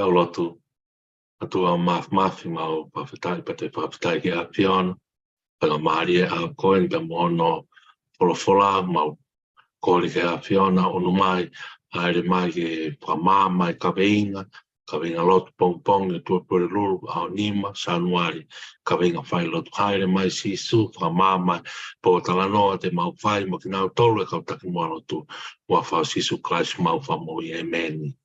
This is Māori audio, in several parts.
au lotu atua mafi mau pawhetai pa te whawhetai ki a Fiona pala maari a koen ka mohono wholofola mau kōri ke a Fiona onu mai aere mai ke whamā mai kaweinga lotu pong e tua pure lulu au nima sanuari kaweinga whai lotu haere mai sisu whamā mai po talanoa te mau whai mo ki nau tolu e kau taki moano tu wa whao sisu Christ mau whamoi e meni.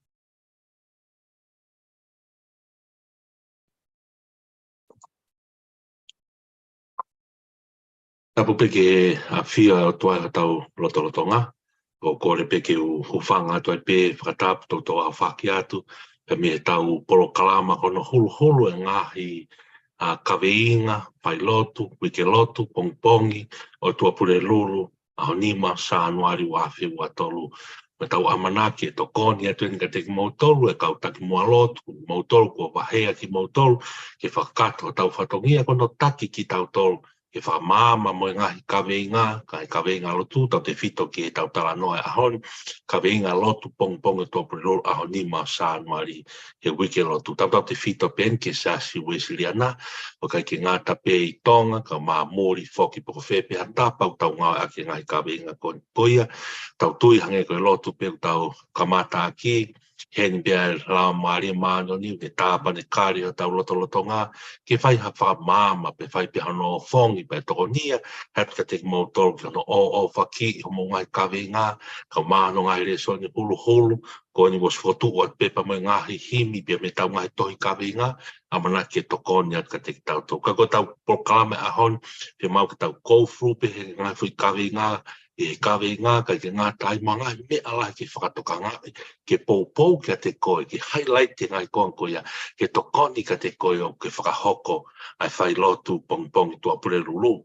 Tapu peke a fia o toa tau lotolotonga, o kore peke u hufanga toa pe whakatapu tau toa whaki atu, pe me tau polo kalama kono hulu e ngahi a kaweinga, pai lotu, wike lotu, pongpongi, o tua pure lulu, a honima, sa anuari wafi ua tolu, me tau amanaki e tokoni atu ni ka teki mautolu e kau taki mua lotu, mautolu kua wahea ki mautolu, ke whakato tau whatongia kono taki ki tau tolu, ke whamama mo ngahi kaweinga lotu, tau te whito ki e tau tala noe ahon, kaweinga lotu pong e tōpuri rol ahoni ma sānuari he wike lotu. Tau te whito pen ke sasi Wesleyana, o kai ke ngāta pe i tonga, ka mā mōri whoki poko whepe hatapa, o tau ngā ake ngahi kaweinga koni poia, tau tui hange koe lotu pe tau kamata aki, heni bea rao maari maano ni te tāpa ne kāri o tau loto ngā, ke whai ha wha māma pe whai pe hano whongi pe toko nia, hapika te mō tolu ki hano o whaki ho mō ngai kaweinga, ka māno ngai reso ni hulu, ko ni was fotu o pepa mo ngahi himi pe me tau ngai tohi kaweinga, amana ke toko ni atka te tau tō. Ka ko tau proklame ahon, pe mau ki tau kōfru pe he ngai fui kaweinga, e kaweinga kai ke ngā tai manga me ala ke whakatoka ngai, ke pou kia te koe, ke highlight te ngai koan koia, ke tokoni ka te koe o ke whakahoko ai whai lotu pong tua pure lulu.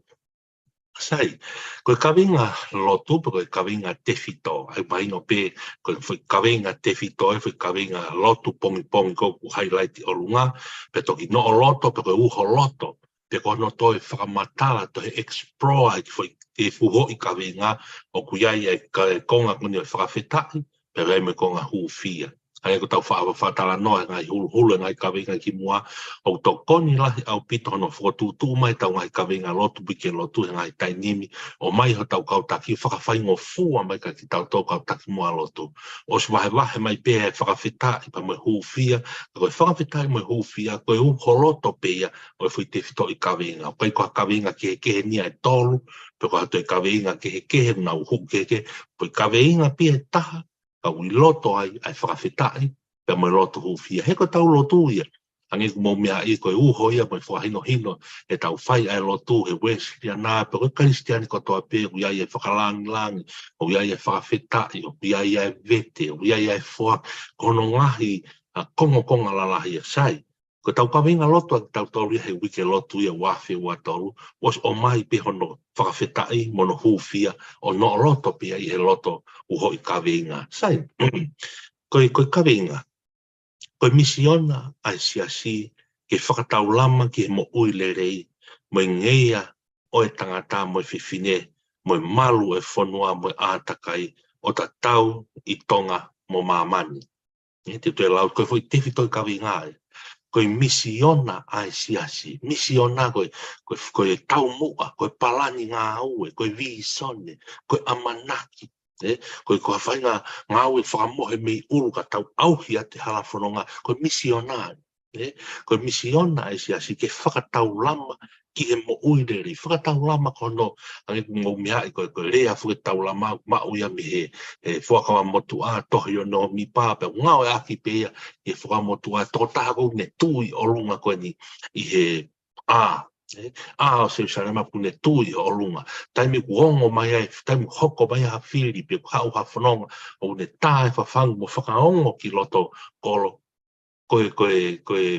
Sai, koe kaweinga lotu, koe kaweinga tewhito, ai maino pe, koe kaweinga tewhito, koe kaweinga lotu pongi ko highlight o runga, pe toki no o loto, pe koe uho loto, pe koe no toi whakamatala, toi explore, ai ki te fuho i kaweinga, o kuiai ai konga kuni o whakawhetai, pe rei me konga huwhia. Ai ko tau whaatala noa ngai hulu ngai kaweinga ki mua o tō koni lahi au pito no whakatūtū mai tau ngai kaweinga lotu bike lotu ngai tainimi o mai ho tau kautaki whakawhaingo fua mai ka ki tau tō kautaki mua lotu. O si wahe mai pēhe whakawhetai pa mai huwhia, koe whakawhetai mai huwhia, koe uho loto pēia o fui te whito i kaweinga. Pai koa kaweinga kehe nia e tolu, pe koa toi kaweinga kehe na uhu kehe, pai kaweinga pēhe taha, ka ui loto ai whakawhetai, pe mai loto huwhia. He ko tau lotu ia. Angi mō mea i koe uho ia, mai whahino hino, e tau whai ai lotu, he Wesleyana, pe koe Kristiani kotoa pe, ui ai e whakalangi, ui ai e whakawhetai, ui ai e vete, ui ai e whua, kono ngahi, konga lalahi a sai. Ko tau kaweinga lotu ak tau tolu he wike lotu ia wafi ua tolu, was o mai pe hono whakawhetai, mono huwhia, o no loto pe ai he loto uho i kaweinga. Sai, koe kaweinga, koe misiona ai siasi, ke whakatau lama ki he mo ui lerei, mo ngeia o e tangata mo e whiwhine, mo e malu e whanua mo e ātakai, o ta tau i tonga mo mamani. Te tue lau, koe fwoi tewhito i kaweinga ai. Koe misiona ai siasi, misiona koe tau mua, koe palani ngā ue, koe visone, koe amanaki, koe whainga ngā ue whakamohe mei uru ka tau auhia te halafononga, koe misionari, koe misiona ai siasi, ke whakatau lama ki he mo uireri, whakatau lama kono, angi ngau mea i koe rea whakatau lama, mauia mi he whakawa motu a tohi o no mi pāpe, ngau e aki pēia, i whakamotu a tō tākou ne tui o runga koe ni i he o se sarema pune tui o runga, taimi kuongo mai ai, taimi hoko mai ha whiri, pe kau ha whanonga, o ne tāe whawhangu mo whakaongo ki loto kolo, koe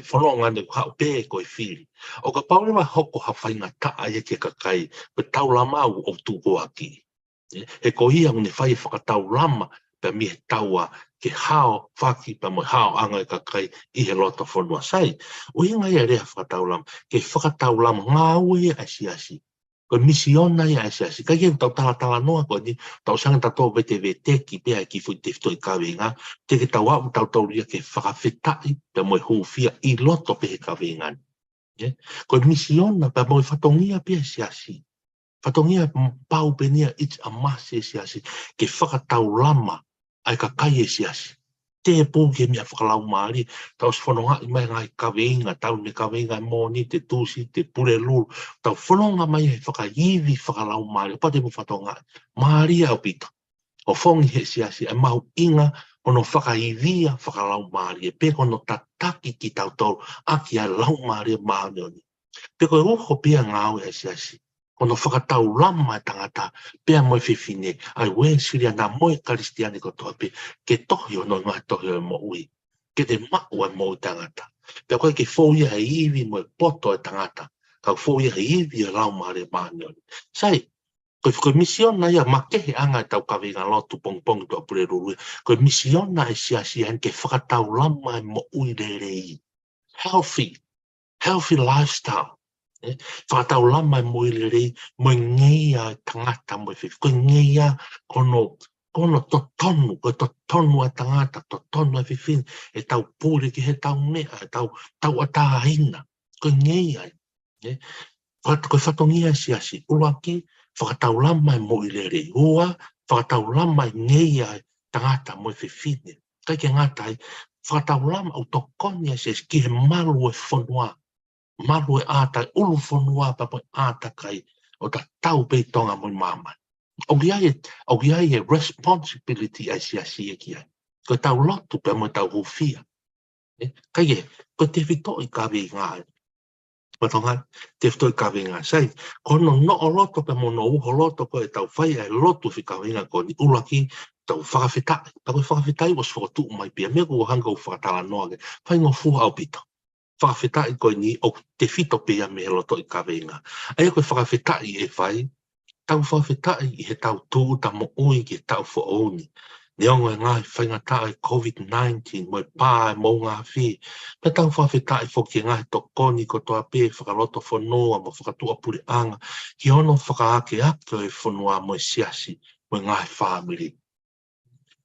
whanonga ne kau pē koe whiri. O ka paurima hoko ha whainga taa e ke kakai, pe tau lamau o tūko aki. He ko ia ngune whai whakatau lama, pe mi he taua ke hao whaki, pe mo hao anga e kakai i he loto whanua sai. O inga ia rea whakatau lama, ke whakatau lama ngā ue asiasi. ko misiona ia ese asi ka ia tau tala noa ko ni tau sanga tato vete ki pe ki fu te ftoi kawenga te ke tau au tau ria ke whakawhetai pe moe hufia I loto pe he kawenga ko misiona pe moe whatongia pe ese asi whatongia pau pe nia it's a mass ese asi ke whakatau lama ai ka kai ese asi te pō ke mea whakalau maari, tau whanonga I mai ngai kawenga, tau me kawenga mōni, te tūsi, te pure lulu, tau whanonga mai he whakaiwi whakalau maari, pa te mo whatonga, maari au pita. O whongi he siasi, e mahu inga, ono whakaiwia whakalau maari, e peko no tataki ki tau tolu, aki a lau maari maari oni. Peko e uho pia ngāu he siasi, ono whakatau lama tangata, pia moe whiwhine, ai wen siria nā moe karistiani ko toa pe, ke tohi o noi mai tohi o mo ui, ke te mau e mo tangata. Pia koe ke fōia he iwi moe poto e tangata, kau fōia he iwi e lau maare maani. Sai, koe misiona ia makehe anga e tau kawenga lotu pongpong toa pure rurui, koe misiona e siasi hen ke whakatau lama e mo ui rei. Healthy lifestyle. Whakatau lama e moe rei, moe ngeia tangata moe whiwhi. Koe ngeia kono to tonu a tangata, to tonu a whiwhi, e tau pūre ki he tau mea, e tau atahaina. Koe ngeia. Koe whatongia siasi, uruaki, whakatau lama e moe rei. Ua, whakatau lama e ngeia tangata moe whiwhi. Kai ke ngatai, whakatau lama au tokonia siasi, ki he malu e whanua. Malu e ātai, ulu whanua pa moe ātakai o ta tau pei tonga moe māmai. Au giai e responsibility ai siasi e ki ai. Koe tau lotu pe moe tau hufia. Kai e, koe te whito I kawe ngāi. Patonga, te whito I kawe ngāi. Sai, kono no o loto pe mono uho loto koe tau whai ai lotu fi kawe ngāi ko ni ulaki tau whakawhetai. Pa koe whakawhetai was whakatu mai pia. Mea kua hanga u whakatala noa ke. Whai ngō fuha au pito. Whakawhetai koe ni o te whito pia me loto I kawenga. Aia koe whakawhetai e whai, tau whakawhetai I he tau tūta mo ui ki tau whaoni. Neonga ngai whaingata ai COVID-19 mo pā mo ngā whi. Me tau whakawhetai whoki ngai to koni ko toa pē whakaloto whanua mo whakatua puri anga. Ki ono whakaake ake e whanua mo siasi mo ngai whamiri.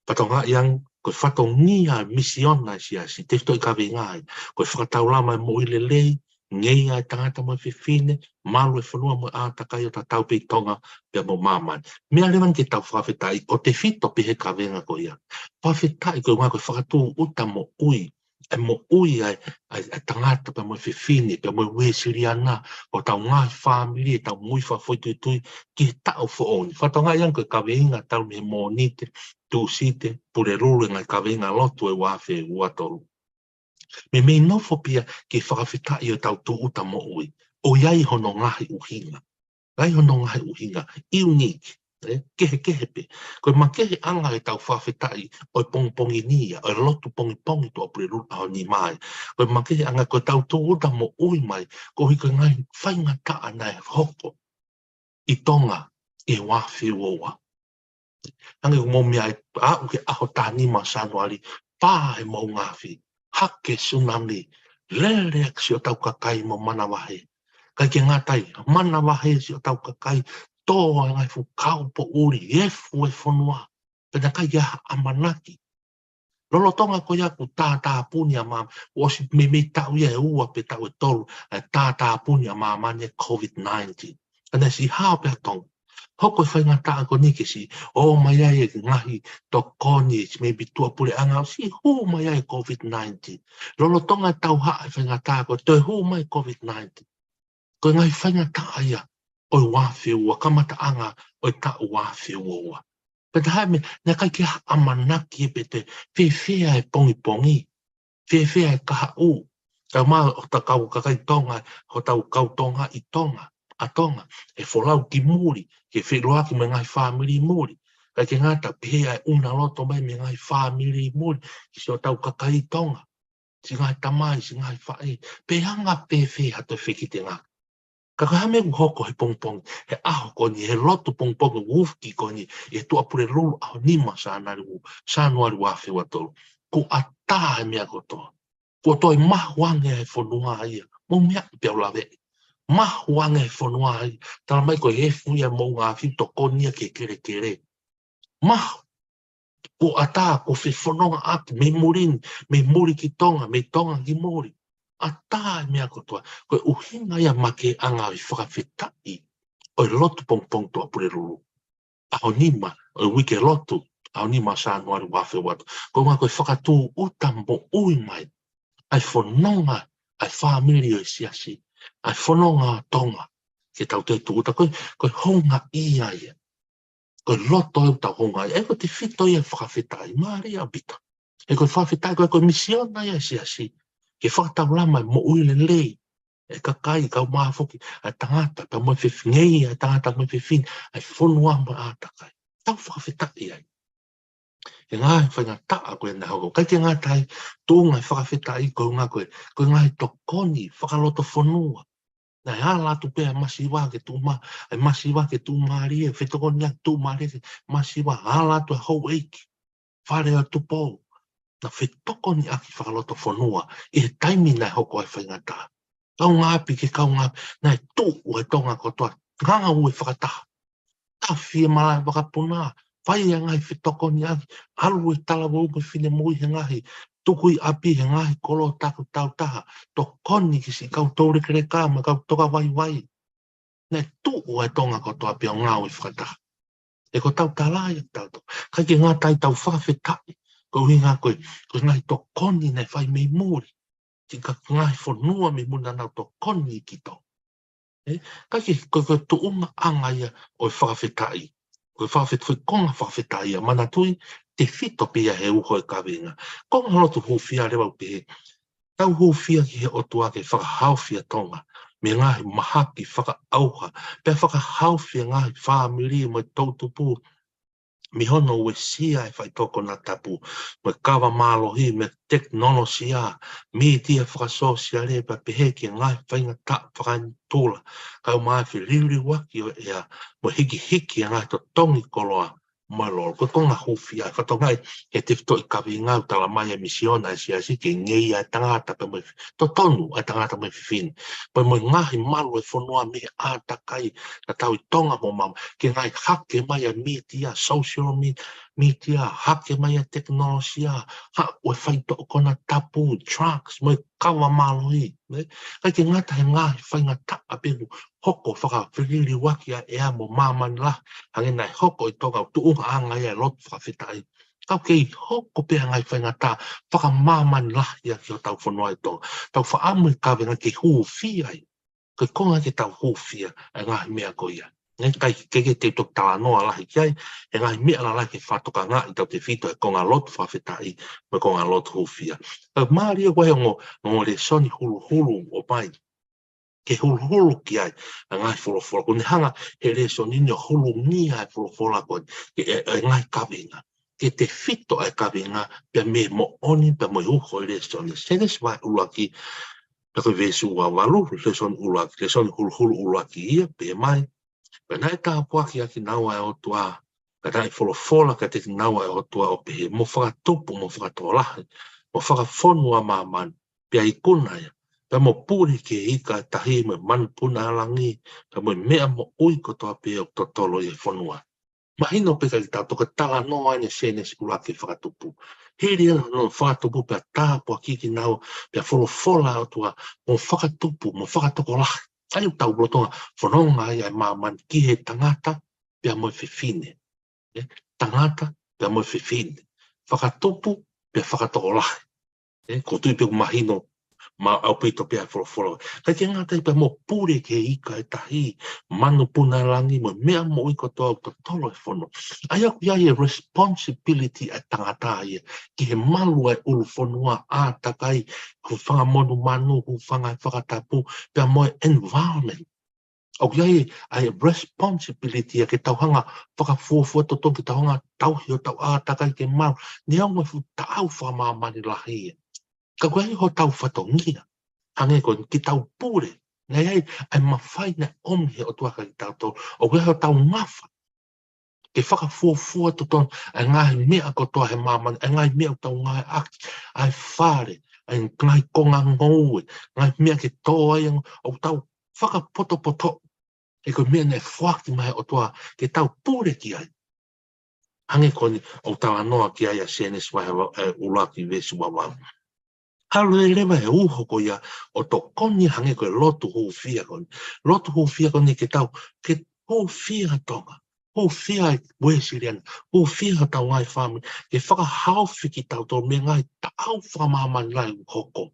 Patonga yang koe whatongia misiona siasi, te whito I kawe ngai, koe whakatau lama e mo ilelei, ngei ai tangata mo whiwhine, malu e whanua mo ātakai o ta tau pei tonga pia mo māmani. Mea lewan ke tau whawhetai, o te whito pihe kawenga ko ia. Whawhetai koe ngā koe whakatū uta mo ui, e mo ui ai tangata pia mo whiwhine, pia mo wesiri ana, o tau ngai whamiri, tau mui whawhoi tui, ki tau whaoni. Whatonga iang koe kawenga tau me mo nite, tūsite, pure ruru ngai kawenga lotu e wawhe uatoru. Me mei nofo pia ke whakawhetai o tau tūuta mo ui. O iai hono ngahi uhinga. Iai hono ngahi uhinga. Unique. Kehe pe. Koe makehe anga e tau whawhetai o pongpongi nia, o lotu pongi to apure ruru ao ni mai. Koe makehe anga koe tau tūuta mo ui mai, ko hiko ngai whainga taa nai hoko. I tonga e wawhe uoa. Ange mo mea e ke aho tāni ma sanuari, pā e mo ngāwhi. Hake tsunami, lele si o tau kakai mo mana wahe. Kai ke ngatai, mana wahe si o tau kakai, toa ngai fu kaupo uri, efu e whanua. Pena kai ia amanaki. Lolo tonga ko ia ku tātā punia mam, osi me tau ia e ua pe tau e tolu, tātā punia mamane COVID-19. Ana si hao pe tonga. Hoko e whaingata ko nike si, o mai ai e ngahi to koni, maybe tua pule anga, si hu mai ai COVID-19. Lolo tonga tau haa e whaingata ko, toi hu mai COVID-19. Ko ngai whaingata aia, oi wawhi ua, kamata anga, oi ta wawhi ua. Peta hae me, na kai ki amanaki e pete, whewhea e pongi, whewhea e kaha u. Kau maa o ta kau kakai tonga, ho tau kau tonga I tonga. A tonga, e wholau ki muri, ke whiroa ki me ngai whamiri muri. Kai ke ngata, pihea e una loto mai me ngai whamiri muri, ki so tau kakai tonga. Si ngai tamai, si ngai whae, pehanga pewhi hato whikite ngā. Ka hame u hoko he pongpong, he aho koni, he loto pongpong ufki koni, e tua pure rulu aho nima sānuari wawhi watolu. Ko ata he mea kotoa. Ko toi mahuange he whanua ia, mo mea pia lawe. mahuanga e whanua ai, tala mai koe e fuia mou ngā whiu tokonia ke kere. Mahu, ko ata, ko whanonga atu, me muri ki tonga, me tonga ki muri. Ata e mea kotoa, koe uhinga ia make anga i whakawhetai, oi lotu pong toa pure ruru. Aho nima, oi wike lotu, aho nima sa anuari wafe watu. Koe ngā koe whakatū uta mo ui mai, ai whanonga, ai whamiri o siasi, ai whanonga tonga, ke tau te tuuta, koe honga ia ia. Koe loto e tau honga ia, e koe te whito ia whakawhetai, maari a bita. E koe whakawhetai, koe misiona ia siasi, ke whakatau lama mo ui le lei, e kakai, kau maa foki, ai tangata, pa moi whiwhingei, ai tangata moi whiwhin, ai whonua ma ātakai. Tau whakawhetai ai. E ngā e whainga taa koe nā hoko. Kai te ngā tai tōnga e whakawhetai koe ngā koe ngā e tokoni, whakaloto whanua. Nai hala tu pēr masiwa ke tūma, ai masiwa ke tūma rie, whetokoni ak tūma rie, masiwa hala tu e hou eiki, whare o tupo. Na whetokoni aki whakaloto whanua, i he taimi nai hoko e whainga taa. Kau ngāpi ke kau ngāpi, nai tū ue tonga kotoa, nganga ue whakataha. Ta whia malai wakapuna, whai a ngai whetokoni aki, alu e talawa uko whine mui he ngahi, tukui api he ngahi kolo taku tau taha, to koni ki si kau tōre kere kāma, kau toka wai. Nai tū ue tonga kotoa pia ngā ue whakataha. E ko tau talai tau to. Kai ke ngā tai tau whakawhetai, ko hui ngā koe ngai to koni nei whai mei muri. Tika ngai whanua me muna nau to koni ki tau. Kai ke tu unga anga ia o whakawhetai. Koe whakawhetai, konga whakawhetai ia mana tui, te whito pia he uho e kawenga. Konga lotu hūwhia rewa upehe. Tau hūwhia ki he otua ke whakahauwhia tonga. Me ngahi mahaki whakaauha. Pea whakahauwhia ngahi whamiri mo tautupu. Mi hono ue sia e whai toko na tapu, me kawa mālohi, me teknolosia, mi tia whakasosia le pa pehe ki ngai whainga ta whakaintula, kau mai whi riri waki o ea, mo hiki ngai to tongi koloa, mai lor, ko konga hufia, whato ngai, he te whito i kawi ngau tala mai a misiona e siasi, ke ngei a tangata pa mai, to tonu a tangata mai whiwhin, pa mai ngahi malu e whanua me a takai, na tau i tonga mo mama, ke ngai hake mai a media, social media, hake mai a teknolosia, ha ue whai to kona tapu, trucks, mai kawa maloi, kai ke ngata he ngahi whainga ta a peru, hoko whaka whiriri waki a ea mo mamani la, hange nai hoko i toka tu unga anga ia lot whakawhetai. Kau kei hoko pēr ngai whainga ta, whaka mamani la ia ki o tau whanua i toka. Tau whaamu i kawenga ke huu whia i. Kai konga ke tau huu whia, e ngahi mea ko ia. Kai ke te tok tala noa lahi kiai, e ngahi mea la lahi ke whatoka ngā i tau te whito e konga lot whawhetai, me konga lot huu whia. Kau maari e wahe ngō le soni hulu o pai. Ke hulu ki ai, ngai wholofola. Ko ne hanga he reso nini o hulu ni ai wholofola ko ngai kawenga. Ke te whito ai kawenga, pia me mo oni, pia mo uho i reso ni. Senes wai ulaki, pia koe vesu wa walu, reso ni ulaki, reso ni hulu ulaki ia, pia mai. Pia nai tā puaki aki naua e o tua, ka nai wholofola ka te naua e o tua o pehe, mo whakatupu, mo whakatolahi, mo whakafonua māmani, pia ikuna ia. Pea mo pūri ke ika tahi me manpuna alangi, pea mo mea mo ui kotoa pia o totolo i whanua. Mahino peka ki tau toka tala noa ane sene sikula ke whakatupu. Heri ana no whakatupu pea tāpua kiki nau, pea wholofola o tua, mo whakatupu, mo whakatoko lahi. Ai tau blotonga, whanonga ai ai māman ki he tangata, pea mo whiwhine. Tangata, pea mo whiwhine. Whakatupu, pea whakatoko lahi. Ko tui pia mahino, ma au pito pia wholofola. Kai te ngātai pa mo pūre ke ika e tahi, manu puna langi, mo mea mo iko toa to tolo e whono. Ai aku iai e responsibility e tangata ia, ki he malu e ulu whonua a takai, ku whangamonu manu, ku whakatapu, pia mo environment. Au iai ai responsibility e ke tauhanga whakafuafua to tongi tauhanga tauhi o tau a takai ke mau, ni au mai fu tau whamamani lahi ia. Ka koe ho tau whatongia, hange ko ki tau pūre, nei ai mawhai na omhe o tuaka ki tau tau, o koe ho tau ngafa, ke whakafuafua to ton, ai ngahi mea ko toa he mamani, ai ngahi mea o tau ngahi aki, ai whare, ai ngai konga ngoue, ngai mea ke toa ai, o tau whakapoto, e koe mea nei whakti mai o toa ke tau pūre ki ai. Hange koni o tawa noa ki ai a senes wahe ulaki vesu wawau. Haru e lewa he uho ko ia o to koni hange koe lotu hou fia koni. Lotu hou fia koni ke tau, ke hou fia tonga. Hou fia e wesiriana. Hou fia tau ngai whamini. Ke whakahauwhi ki tau tō me ngai tau whamamani lai hoko.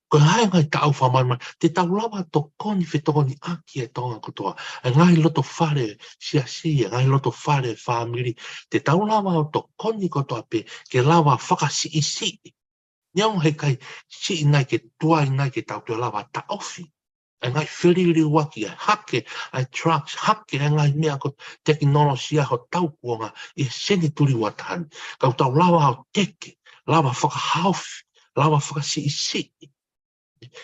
Ko hai ngai tau whamamani. Te tau lawa to koni whetokoni aki e tonga kotoa. E ngai loto whare sia, ngai loto whare whamiri. Te tau lawa o to koni kotoa pe ke lawa whakasi. Niau he kai si ngai ke tuai ngai ke tau te lawa ta ofi. E ngai whiriri waki, hake, trucks, hake, e ngai mea ko teknolosia ho tau kuonga i seni turi watani. Kau tau lawa o teke, lawa whakahauwhi, lawa whakasi.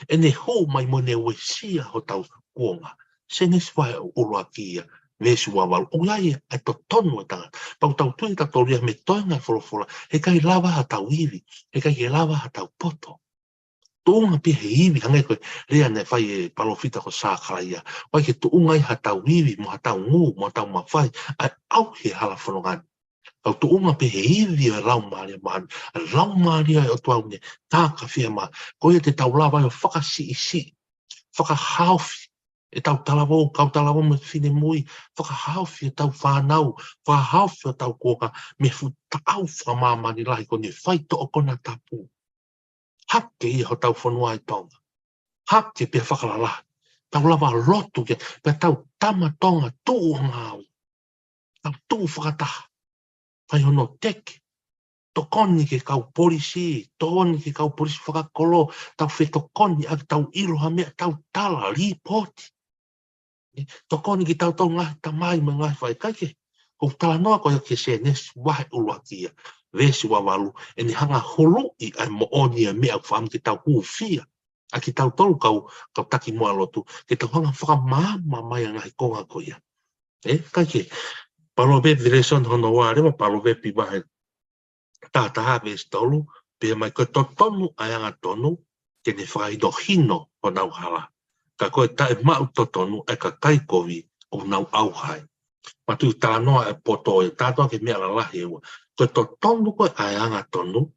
E ne hou mai mo ne wesia ho tau kuonga. Sene swai urua kia. Vesu wawal, o iai ai to tonu e tanga. Pau tau tui ta toria me toinga wholofola, he kai lawa ha tau iwi, he kai he lawa ha tau poto. Tuunga pi he iwi, hange koe, rea ne whai e palofita ko sākaraia, wai ke tuunga i ha tau iwi, mo ha tau ngū, mo ha tau mawhai, ai au he hala whanongani. Pau tuunga pi he iwi e lau maria maani, a lau maria e o tuau ne, tāka whia maa, koe te tau lawa e o whakasi, whakahauwhi, e tau talawo, kau talawo me whine mui, whakahauwhi e tau whanau, whakahauwhi o tau koka, me fu tau whamamani lahi ko ne whaito o kona tapu. Hake i ho tau whanua i tonga. Hake pia whakalala. Tau lawa lotu ke, pia tau tama tonga tuu ngau. Tau tuu whakataha. Whai hono teke. Tokoni ke kau polisi, tokoni ke kau polisi whakakolo, tau whetokoni ak tau iroha mea tau tala, ripoti. Tokoni ki tau tau ngahi tamai me ngahi whai kaike. Ko tala noa ko ke se nes wahe ulua kia. Vesi wawalu, e ni hanga hulu i ai mo oni e mea whaam ki tau huwhia. A ki tau tolu kau taki mua lotu, ki tau hanga whakamama mai a ngahi konga ko ia. Kaike, palo vepi reson hono wā rewa, palo vepi wahe tātaha vesi tolu, pia mai koe to tonu ai anga tonu, ke ne whaido hino o nau hala. Ka koe tae mau to tonu e ka kaikovi o nau auhai. Matu tā noa e poto e tātoa ke mea lalahi ewa. Koe to tonu koe ai anga tonu,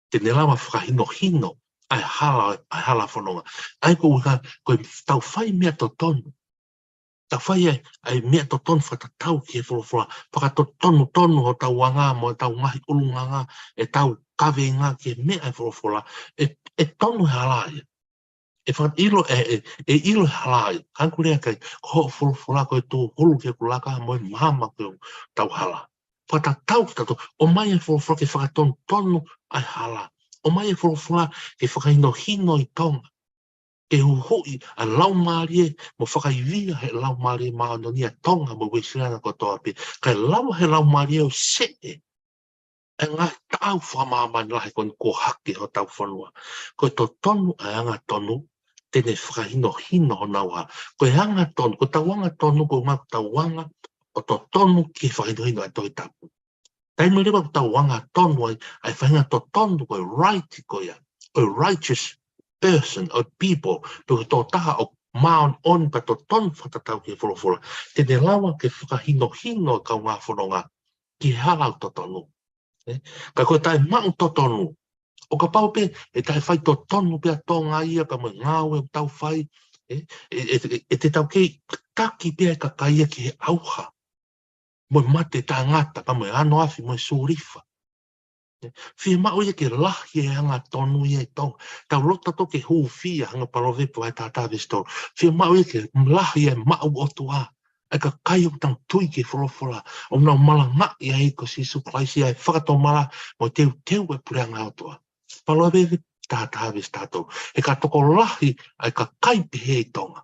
te ne lawa whakahino hino ai hala whanonga. Ai koe tau whai mea to tonu. Tau whai ai mea to tonu whatatau ki e wholofora. Whaka to tonu ho tau wanga mo e tau ngahi ulunga ngā, e tau kawe ngā ki e mea e wholofora. E tonu he halai. E whan ilo e ilo halai. Kankurea kai ho wholofora koe tō hulu ke kulaka mo e mahama koe tau hala. Whatatau ki tato, o mai e wholofora ke whakatonu tonu ai hala. O mai e wholofora ke whakahino hino i tonga. Ke hui a lau marie mo whakaiwia he lau marie maononia tonga mo wisirana ko toa pe. Kai lau he lau marie o se e. E ngai tau whamamani lahi koni ko hake ho tau whanua. Koe to tonu a anga tonu, tene whakahino hino ho nauha. Koe anga tonu, ko tau anga tonu ko ngā tau wanga, o to tonu ki whakahino hino ai toi tapu. Taimo rewa ko tau wanga tonu ai whahinga to tonu koe right ko ia. Koe righteous person or people to taha o maon on pa to ton whatatau ki wholofora. Tene lawa ke whakahino hino kau ngā whanonga ki halau to tonu. Ka koe tae mau to tonu. O ka pau pe, e tae whai to tonu pia tonga ia pa mo ngāwe o tau whai. E te tau kei taki pia ka kaia ki he auha. Mo mate tā ngata pa mo ano afi mo surifa. Fia mau ia ke lahi e hanga tonu ia i tong. Tau lota toke huu fia hanga parovepo ai tātā visto. Fia mau ia ke lahi e mau o tua. E ka kai o tang tui ke wholofora. O nau malanga ia e ko sisu klaisi ai whakato mala mo teu e pureanga o tua. Parovepo tātā vistato. E ka toko lahi ai ka kai pehe i tonga.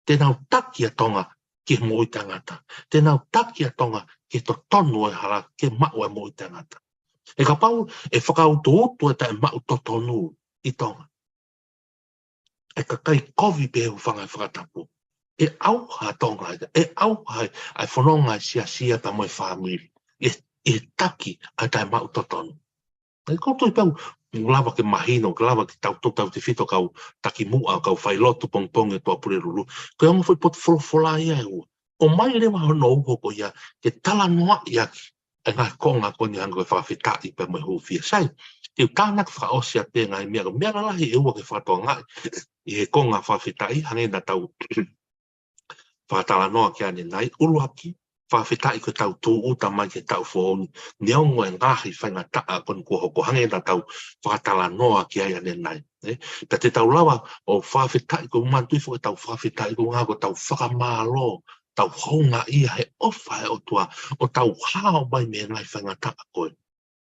Te nau taki a tonga ke mo i tangata. Te nau taki a tonga ke to tonu e hala ke mau e mo i tangata. E ka pau, e whakautu e tae mau totonu i tonga. E ka kai kovi pehu whangai whakatapu. E auha tonga, e auha ai whanonga sia pa moe whamiri. E taki a tae mau totonu. Ai ko tu pau lava ke mahino, ke lava ke tau te fito kau taki mua, kau whai lotu pong e tua pure ruru. Ko anga whai pot wholofola ia e ua. O mai le maho no uho ko ia, ke tala noa ia ki. E ngai konga koni hanga koe whawhitai pa mai hufia. Sai, te u tānak whaosia te ngai mea lahi e ua ke whatoa ngai. I he konga whawhitai, hange na tau whātala noa ki ane nai, ulu aki, whawhitai ko tau tū uta mai ke tau whooni, neongo e ngahi whainga taa kon kua hoko hange na tau whātala noa ki ane nai. Ta te tau lawa o whawhitai ko mantui fo tau whawhitai ko ngā ko tau whakamālo, tau honga ia he ofa he o tua, o tau hao mai me ngai whainga taa koe.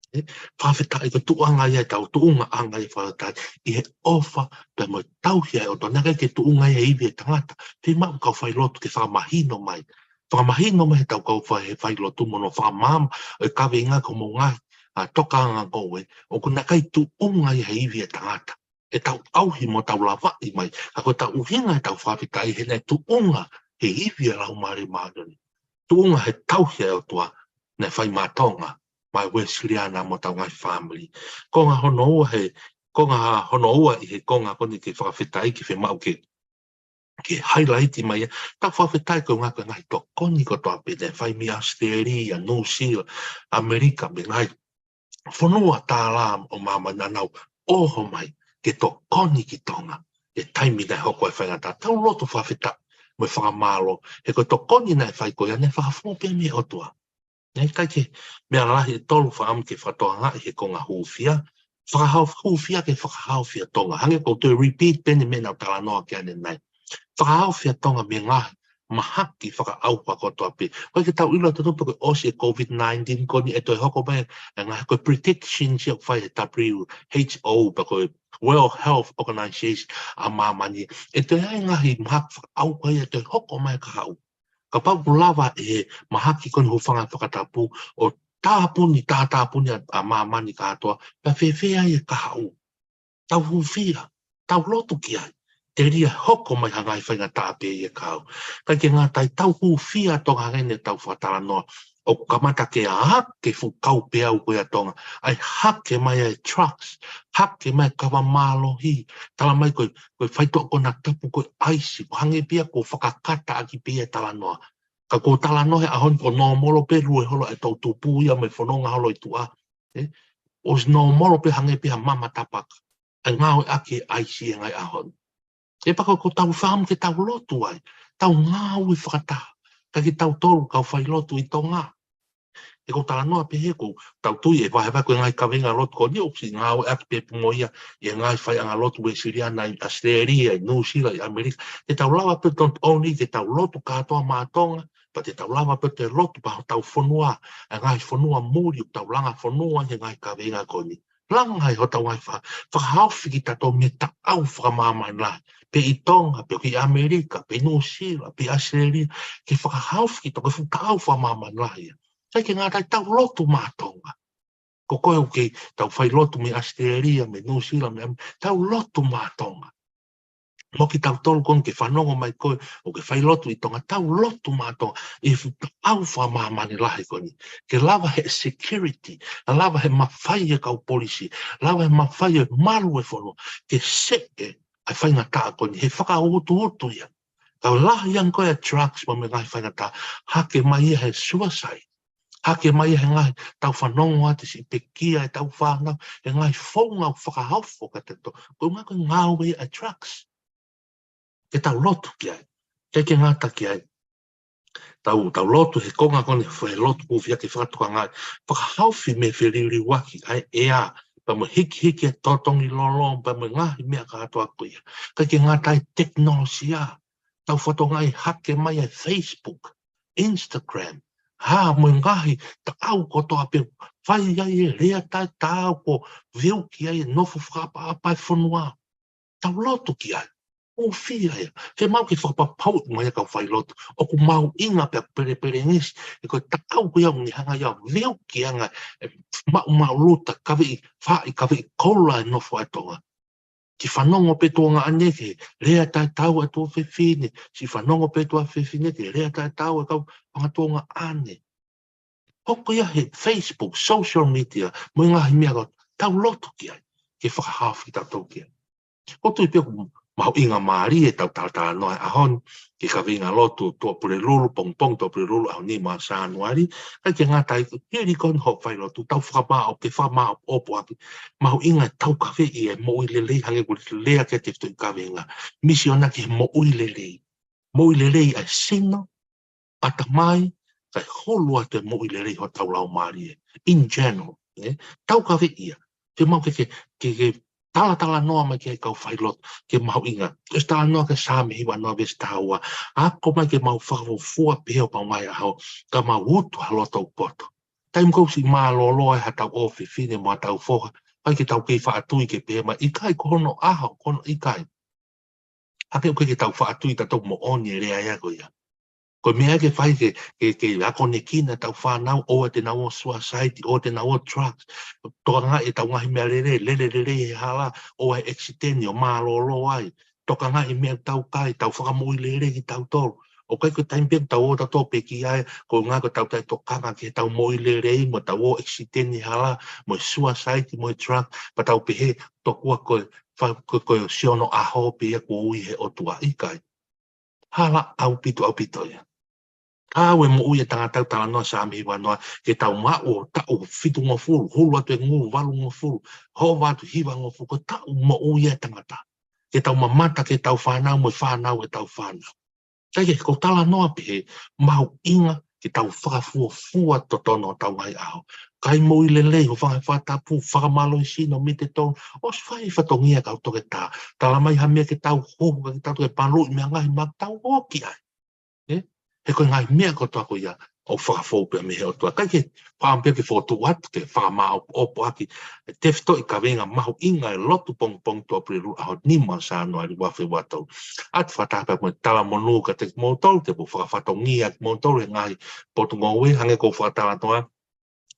Whawhitai ko tuanga ia tau tuunga anga i whawhitai, i he ofa pe mo tau hia o tua, naka ke tuunga ia iwi e tangata, te mau kau whai lotu ke whamahino mai. Whamahino mai tau kau whai lotu mono whamam, e kawe inga ko mo ngai, toka anga koe, o ko naka i tuunga ia iwi e tangata. E tau auhi mo tau lawa i mai, a ko tau uhinga e tau whawhitai he nei tuunga he iwi e lau mare maadoni. Tuunga he tau hia o tua, ne whai mātonga. Mai Wesleyana mo tau ngai family. Konga hono ua i he konga koni ke whawhitai ki whemau ke highlight mai. Tau whawhitai ko ngā ngai to koni ko toa pene, whai mi Australia, New Zealand, Amerika, me ngai whanua tālām o māma nanau oho mai ke to koni ki tonga. E taimi nei hoko e whaingata, tau loto whawhitai mo whakamālo, he ko to koni nei whai koia, ne whakawhope me o tua. Nei kai ke mea lahi tolu whaam ke whatoa ngā he konga hūwhia. Whakahau hūwhia ke whakahau whia tonga. Hange ko te repeat pene mena o tala noa ki ane nei. Whakahau whia tonga me ngahi mahaki whakaaupa kotoa pe. Koe ke tau ilo te tupu ke osi e COVID-19 koni e toi hoko mai e ngahi koe protection siak whai he WHO pa koe World Health Organization a mamani. E toi hai ngahi mahaki whakaaupa e toi hoko mai ka hau. Ka pau lava e mahaki koni hufanga whakatapu o tāpuni a mamani katoa, pa whewhea e ka hau. Tau huwhia, tau lotu ki ai, te ria hoko mai hangai whainga tāpe e ka hau. Kai ke ngā tai tau huwhia tonga hene tau whatara noa, o kamata ke a hake whukau pe au koe a tonga, ai hake mai e trucks, hake mai kawa mālohi, tala mai koe whaitoa kona tapu koe aisi, hange pia ko whakakata aki pia tala noa. Ka ko tala noa he ahon ko no molo pe rue holo e tau tupu ia me whanonga holo i tua. Os no molo pe hange pia mama tapaka, ai ngāo aki aisi e ngai ahon. E pako ko tau whaam ke tau lotu ai, tau ngāo i whakata, ka ki tau tolu kau whai lotu i tonga. E ko tala noa pe he ko tau tui e wahe koe ngai kawenga lotu ko ni oksi ngāo aki pe pumoia e ngai whai anga lotu e Siriana i Australia, i New Zealand, i Amerika. Te tau lawa pe don't only te tau lotu katoa mātonga, pa te tau lawa pe te lotu pa tau whanua, e ngai whanua muri o tau langa whanua e ngai kawenga koni. Langa i ho tau ngai whakahauwhiki tato me ta au whakamamai lai. Pe i Tonga, pe ki Amerika, pe New Zealand, pe Australia, ke whakahauwhiki to ke whakahau whamamai lai. Sai ke ngā tai tau lotu mātonga. Ko koe ke tau whai lotu me Australia, me New Zealand, me tau lotu mātonga. Mo ki tau tolu kon ke whanongo mai koe, o ke whai lotu i tonga, tau lotu mātonga, e au whamamani lahi koni. Ke lawa he security, lawa he mawhai e kau polisi, lawa he mawhai e maru e whono, ke seke ai whainga tā koni, he whakautu ia. Kau lahi ang koe a drugs ma me ngai whainga tā, hake mai he suicide. Hake mai he ngai tau whanongo ate si pekia e tau whanau, he ngai whaunga whakahauwho ka te to. Koe ngā koe ngāo e a drugs. Ke tau lotu ki ai. Ke ngāta ki ai. Tau lotu he konga kone whae lotu kufia ke whakatoa ngai. Whakahauwhi me whiriri waki ai ea. Pa mo hiki e totongi lolo, pa mo ngahi mea ka atoa kuia. Ke ngāta e teknolosia. Tau whato ngai hake mai e Facebook, Instagram. Ha, mo ngahi ta au kotoa pe whai ai e rea tai tau ko viu ki ai e nofu whakapa apai whanua. Tau lotu ki ai. O fia ia. Ke mau ki whakapapau mai a kau whai lotu. O ku mau inga pe pere ngisi. E koe takau ku iau ni hanga iau. Viu ki anga e mau luta kawe i kola e nofu atonga. Ki whanongo pe tuanga aneke. Rea tai tau e tua whiwhine. Si whanongo pe tua whiwhine. Rea tai tau e kau pangatuanga ane. Hoko ia he Facebook, social media. Mo ngahi mea kau tau lotu ki ai, ke whakahawhi tau ki ai. Ko tui pia mau inga maari e tau tala noa ahon, ke ka vinga lotu tua pure lulu, pong tua pure lulu, au ni maa sa anuari, kai ke ngata i heri kon hok whai lotu, tau whakamao, ke whakamao opo aki, mau inga tau ka whi i e mo i lelei, hange kuri lea ke te ftui ka vinga, misi ona ki mo i lelei ai sino, ata mai, kai holua te mo i lelei ho tau lau maari e, in general, tau ka whi ia, te mau ke tala noa mai ke kau whailot ke mau inga. Kes tala noa ke sāme hiwa noa ves tāua. Ako mai ke mau whakafua pēo pa mai ahau. Ka mau utu halotau poto. Taim kousi maa loloa e hatau ofi fine mua tau whoka. Pai ke tau kei whaatui ke pēma. Ikai kono ahau, kono ikai. Hake uke ke tau whaatui tatou mo oni rea ea koia. Ko mea ke whai ke ako ne kina tau whanau o te nao suicide o te nao drugs. Toka ngā e tau ngahi mea lere he hala o e exiteni o maa lo ai. Toka ngā e mea tau kai, tau whakamoi lere ki tau tolu. O kai ko taimpia tau o tato peki ai, ko ngā ko tau tai tokanga ki tau moi lere i mo tau o exiteni hala, mo suicide, mo drugs, pa tau pehe tokua ko siono aho pe ko ui he o tua ikai. Hala au pito ia. Awe mo uia tangata tala noa sa amihi wanoa ke tau mao tau fitu ngā fulu, hulu atu e ngū, walu ngā fulu, hova atu hiwa ngā fulu, ko tau mo uia tangata. Ke tau mamata ke tau whanau, mo whanau e tau whanau. Kai ko tala noa pehe, mau inga ke tau whakafua to tono tau ngai ao. Kai mo i lelei, ho whakatapu, whakamalo i sino, mi te tonu, o swhai whatongia kau toke tā. Tala mai hamea ke tau hohu, ke tau toke palu, i mea ngai, ma tau hoki ai. He koe ngai mea ko toa ko ia o whakafōpea me he o tua. Kai ke whaampea ke whotu atu ke whakamā opo aki. Te whito i ka venga mahu inga e lotu pong tua priru aho ni mua sa anua i wafe watau. Atu whatapea mo tala monu ka te mōtolu, te po whakafatongia ki mōtolu e ngai potu ngowe, hange ko whakatala toa.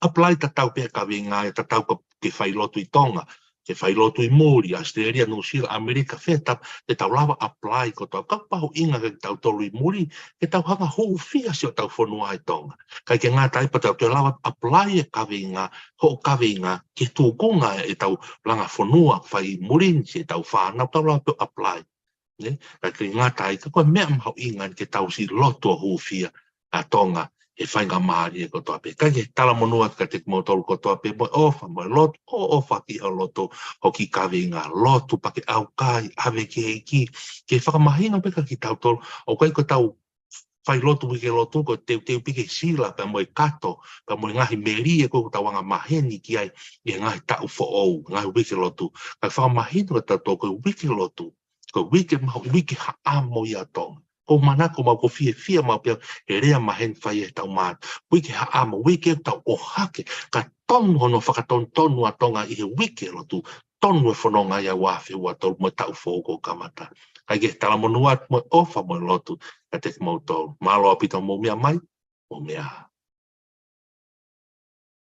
Apply tatau pia ka venga e tatau ke whailotu i Tonga. Ke whailotu i Māori, Australia, New Zealand, Amerika, whetap, te tau lawa apply ko tau kapahu inga ke tau tolu i Māori, ke tau hanga hou whia si o tau whanua i Tonga. Kai ke ngā taipa tau te lawa apply e kawinga, ho kawinga, ke tūkunga e tau langa whanua whai i Māori, si tau whanau, tau lawa pe apply. Kai ke ngā tai, ka koe mea mhau inga ke tau si loto hou whia a Tonga, e whainga maari e kotoa pe. Kai ke tala monua ka te motolu kotoa pe, mo ofa, mo loto, o ofa ki o loto, hoki kawe ngā loto, pake au kai, ave ke eiki, ke whakamahina peka ki tau tolu, o kai ko tau whai loto wike loto, ko teu pike sila, pa mo e kato, pa mo e ngahi meri e ko tau wanga maheni ki ai, e ngahi tau fo ou, ngahi wike loto, kai whakamahina ka tau ko wike loto, ko wike haamo i a Tonga. Ko manako mau ko fia mau pia he rea mahen whai e tau maat. Wike haama, wike tau o hake, ka tonu hono whakatonu a Tonga i he wike lotu, tonu e whanonga ia wafi ua tolu mo tau whoko kamata. Kai ke tala monua mo ofa mo lotu, ka te mau tolu. Malo apita mo mea mai, mo mea.